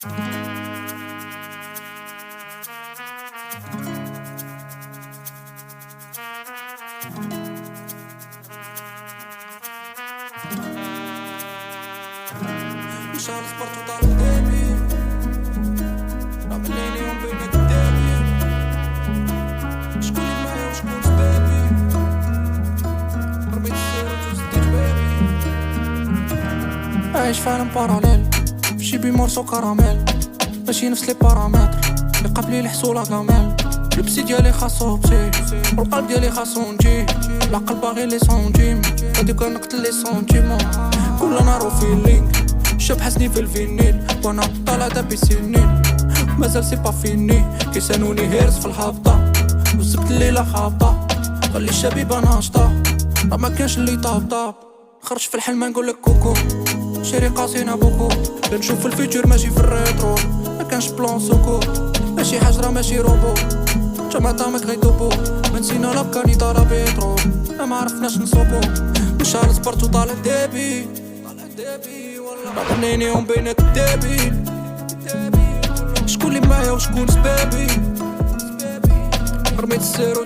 مشى للسبورت وطال قدامي، عمليني يوم بين قدامي، شكون اللي معايا وشكون سبابي، رميت السيرة وجوزتي جبابي، عايش في عالم باراليل في شي بيمورسو كراميل، ماشي نفس لي بارامتر اللي قبلي الحصولة كامل، البسي ديالي خاصو بسي والقلب ديالي خاصو نجي، العقل باغي لي سونتيم غادي كنقتل لي سونتيمون، كل نهار وفيلينغ شاب حسني في الفينيل وانا طالع دابي سنين مازال سي با فيني، كيسانوني هيرس في الهابطة وزبت الليلة خابطة، خلي الشبيبة ناشطة راه مكانش اللي طابطاب، خرج في الحلم نقولك كوكو شيري قاسينا بوكو، بنشوف الفيتشر ماشي في الريترو، مكانش بلان سوكو ماشي حجرة ماشي روبو، جمع طعمك غيدوبو منسينا لابكاني طالع بيترو، ما عرفناش نسوقو، مشى للسبورت وطالع دابي عمليني يوم بين قدامي، شكون اللي معايا وشكون سبابي، رميت السيرو